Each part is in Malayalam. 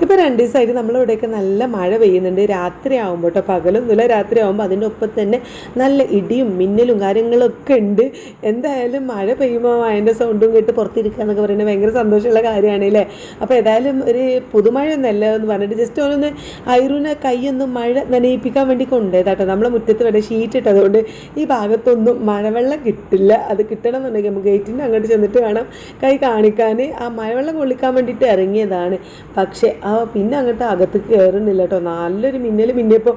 ഇപ്പോൾ 2 ദിവസമായിട്ട് നമ്മളിവിടെയൊക്കെ നല്ല മഴ പെയ്യുന്നുണ്ട്. രാത്രിയാകുമ്പോൾ കേട്ടോ, പകലൊന്നുമില്ല, രാത്രിയാകുമ്പോൾ അതിൻ്റെ ഒപ്പം തന്നെ നല്ല ഇടിയും മിന്നലും കാര്യങ്ങളൊക്കെ ഉണ്ട്. എന്തായാലും മഴ പെയ്യുമ്പോൾ അതിൻ്റെ സൗണ്ടും കേട്ട് പുറത്തിരിക്കുക എന്നൊക്കെ പറയുന്നത് ഭയങ്കര സന്തോഷമുള്ള കാര്യമാണ് അല്ലേ. അപ്പോൾ ഏതായാലും ഒരു പുതുമഴയൊന്നുമല്ല എന്ന് പറഞ്ഞിട്ട് ജസ്റ്റ് ഓരോന്ന് ഐറൂനെ കൈയൊന്നും മഴ നനയിപ്പിക്കാൻ വേണ്ടി കൊണ്ടുപോയതാട്ടോ. നമ്മളെ മുറ്റത്ത് വരെ ഷീറ്റ് ഇട്ടതുകൊണ്ട് ഈ ഭാഗത്തൊന്നും മഴവെള്ളം കിട്ടില്ല. അത് കിട്ടണം എന്നുണ്ടെങ്കിൽ നമുക്ക് ഗേറ്റിൻ്റെ അങ്ങോട്ട് ചെന്നിട്ട് വേണം കൈ കാണിക്കാൻ. ആ മഴവെള്ളം കൊള്ളിക്കാൻ വേണ്ടിയിട്ട് ഇറങ്ങിയതാണ്. പക്ഷേ പിന്നെ അങ്ങോട്ട് അകത്തേക്ക് കയറുന്നില്ല കേട്ടോ. നല്ലൊരു മിന്നിയപ്പോൾ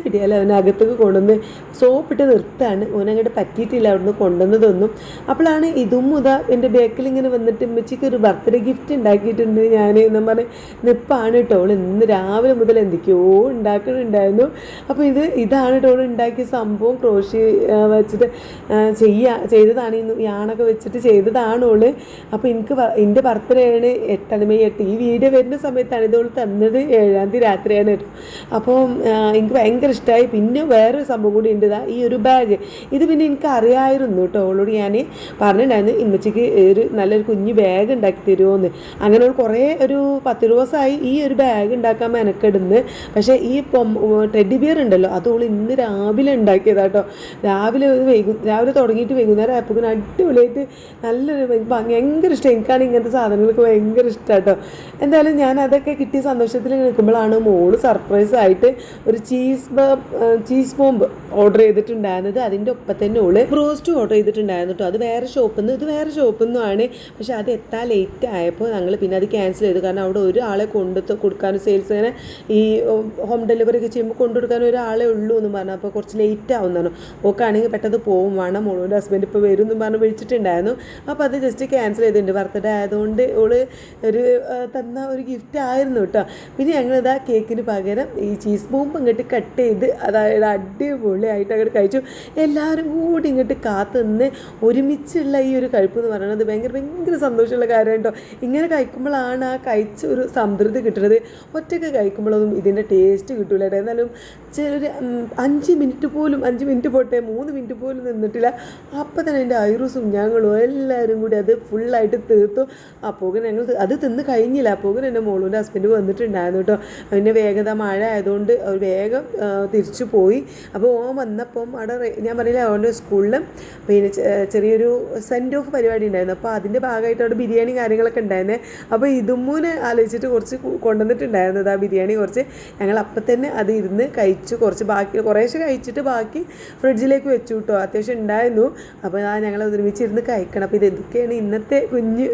പിടിയല്ല അവനകത്തേക്ക് കൊണ്ടുവന്ന് സോപ്പിട്ട് നിർത്താണ്. ഓനങ്ങോട്ട് പറ്റിയിട്ടില്ല അവിടുന്ന് കൊണ്ടുവന്നതൊന്നും. അപ്പോഴാണ് ഇതും എൻ്റെ ബാക്കിൽ ഇങ്ങനെ വന്നിട്ട് ഉമ്മച്ചിക്ക് ഒരു ബർത്ത്ഡേ ഗിഫ്റ്റ് ഉണ്ടാക്കിയിട്ടുണ്ട് ഞാൻ എന്നും പറഞ്ഞ് നിപ്പാണ് കേട്ടോ. അവൾ ഇന്ന് രാവിലെ മുതൽ എന്തൊക്കെയോ ഉണ്ടാക്കുന്നുണ്ടായിരുന്നു. അപ്പോൾ ഇതാണ് കേട്ടോ ഉണ്ടാക്കിയ സംഭവം. ക്രോഷി വെച്ചിട്ട് ചെയ്തതാണ്. യാണൊക്കെ വെച്ചിട്ട് ചെയ്തതാണ് ഓള്. അപ്പോൾ എൻ്റെ ബർത്ത്ഡേ ആണ് 8 മെയ് 8. ഈ വീഡിയോ വരുന്ന സമയത്താണ് ഇതോൾ തന്നത് 7-ാം തീയതി രാത്രിയാണ് കേട്ടോ. അപ്പോൾ എനിക്ക് ഭയങ്കര ഇഷ്ടമായി. പിന്നെ വേറൊരു സംഭവം കൂടി ഉണ്ട്. ഈ ഒരു ബാഗ് ഇത് പിന്നെ എനിക്ക് അറിയാമായിരുന്നു കേട്ടോ. അവളോട് ഞാൻ പറഞ്ഞിട്ടുണ്ടായിരുന്നു ഇമ്മച്ചിക്ക് നല്ലൊരു കുഞ്ഞ് ബാഗ് ഉണ്ടാക്കി തരുമോയെന്ന്. അങ്ങനെ കുറേ ഒരു 10 ദിവസമായി ഈ ഒരു ബാഗ് ഉണ്ടാക്കാൻ മെനക്കെടുന്ന്. പക്ഷേ ഈ ടെഡി ബിയർ ഉണ്ടല്ലോ അതോൾ ഇന്ന് രാവിലെ ഉണ്ടാക്കിയതാട്ടോ. രാവിലെ തുടങ്ങിയിട്ട് വൈകുന്നേരം ആയപ്പോൾ അടിപൊളിയായിട്ട് നല്ലൊരു ഭയങ്കര ഇഷ്ടം. എനിക്കാണ് ഇങ്ങനത്തെ സാധനങ്ങൾക്ക് ഭയങ്കര ഇഷ്ടം കേട്ടോ. എന്തായാലും ഞാൻ അതൊക്കെ കിട്ടിയ സന്തോഷത്തിൽ നിൽക്കുമ്പോഴാണ് മോള് സർപ്രൈസായിട്ട് ഒരു ചീസ് ബോംബ് ഓർഡർ ചെയ്തിട്ടുണ്ടായിരുന്നത്. അതിൻ്റെ ഒപ്പം തന്നെ ഓള് ബ്രോസ്റ്റ് ഓർഡർ ചെയ്തിട്ടുണ്ടായിരുന്നു കേട്ടോ. അത് വേറെ ഷോപ്പിൽ നിന്ന്, ഇത് വേറെ ഷോപ്പിൽ നിന്നുമാണ്. പക്ഷെ അത് എത്താൻ ലേറ്റ് ആയപ്പോൾ ഞങ്ങൾ പിന്നെ അത് ക്യാൻസൽ ചെയ്തു. കാരണം അവിടെ ഒരാളെ കൊടുക്കാനും സെയിൽസിനെ ഈ ഹോം ഡെലിവറി ഒക്കെ ചെയ്യുമ്പോൾ കൊണ്ടുകൊടുക്കാൻ ഒരാളെ ഉള്ളൂ എന്ന് പറഞ്ഞു. അപ്പോൾ കുറച്ച് ലേറ്റ് ആവുന്നതാണ്. ഓക്കാണെങ്കിൽ പെട്ടെന്ന് പോവും വേണം. മോളുടെ ഹസ്ബൻഡ് ഇപ്പോൾ വരും എന്ന് പറഞ്ഞ് വിളിച്ചിട്ടുണ്ടായിരുന്നു. അപ്പോൾ അത് ജസ്റ്റ് ക്യാൻസൽ ചെയ്തിട്ടുണ്ട്. ബർത്ത്ഡേ ആയതുകൊണ്ട് ഓള് തന്ന ഒരു ഗിഫ്റ്റ് ആയിരുന്നു കേട്ടോ. പിന്നെ ഞങ്ങളിതാ കേക്കിന് പകരം ഈ ചീസ് ബോംബ് ഇങ്ങോട്ട് കട്ട് ചെയ്ത് അതായത് അടിപൊളിയായിട്ട് അങ്ങോട്ട് കഴിച്ചു. എല്ലാവരും കൂടി ഇങ്ങോട്ട് കാത്തു നിന്ന് ഒരുമിച്ചുള്ള ഈ ഒരു കഴിപ്പ് എന്ന് പറയുന്നത് ഭയങ്കര സന്തോഷമുള്ള കാര്യം കേട്ടോ. ഇങ്ങനെ കഴിക്കുമ്പോഴാണ് ആ കഴിച്ച ഒരു സംതൃപ്തി കിട്ടുന്നത്. ഒറ്റയ്ക്ക് കഴിക്കുമ്പോഴൊന്നും ഇതിൻ്റെ ടേസ്റ്റ് കിട്ടില്ല. എന്നാലും ഒരു 5 മിനിറ്റ് പോട്ടെ 3 മിനിറ്റ് പോലും നിന്നിട്ടില്ല. അപ്പം തന്നെ എൻ്റെ ഐറൂസും ഞങ്ങളും എല്ലാവരും കൂടി അത് ഫുള്ളായിട്ട് തീർത്തു. അപ്പോൾ ഞങ്ങൾ അത് തിന്ന് കഴിഞ്ഞില്ല. അപ്പോൾ എൻ്റെ മോളുടെ ഹസ്ബൻഡ് വന്നിട്ടുണ്ടായിരുന്നു കേട്ടോ. പിന്നെ വേഗത മഴ ആയതുകൊണ്ട് അവർ വേഗം തിരിച്ചു പോയി. അപ്പോൾ ഓൻ വന്നപ്പം അവിടെ ഞാൻ പറഞ്ഞില്ല അവൻ്റെ സ്കൂളിൽ പിന്നെ ചെറിയൊരു സെൻഡ് ഓഫ് പരിപാടി ഉണ്ടായിരുന്നു. അപ്പോൾ അതിൻ്റെ ഭാഗമായിട്ട് അവിടെ ബിരിയാണി കാര്യങ്ങളൊക്കെ ഉണ്ടായിരുന്നേ. അപ്പോൾ ഇതുമ്മൂനെ ആലോചിച്ചിട്ട് കുറച്ച് കൊണ്ടുവന്നിട്ടുണ്ടായിരുന്നത് ആ ബിരിയാണി. കുറച്ച് ഞങ്ങൾ അപ്പം തന്നെ അത് ഇരുന്ന് കഴിച്ചു. കുറേശ്ശെ കഴിച്ചിട്ട് ബാക്കി ഫ്രിഡ്ജിലേക്ക് വെച്ചു കേട്ടോ. അത്യാവശ്യം ഉണ്ടായിരുന്നു. അപ്പോൾ ഞങ്ങൾ ഒരുമിച്ചിരുന്ന് കഴിക്കണം. അപ്പോൾ ഇതൊക്കെയാണ് ഇന്നത്തെ കുഞ്ഞ്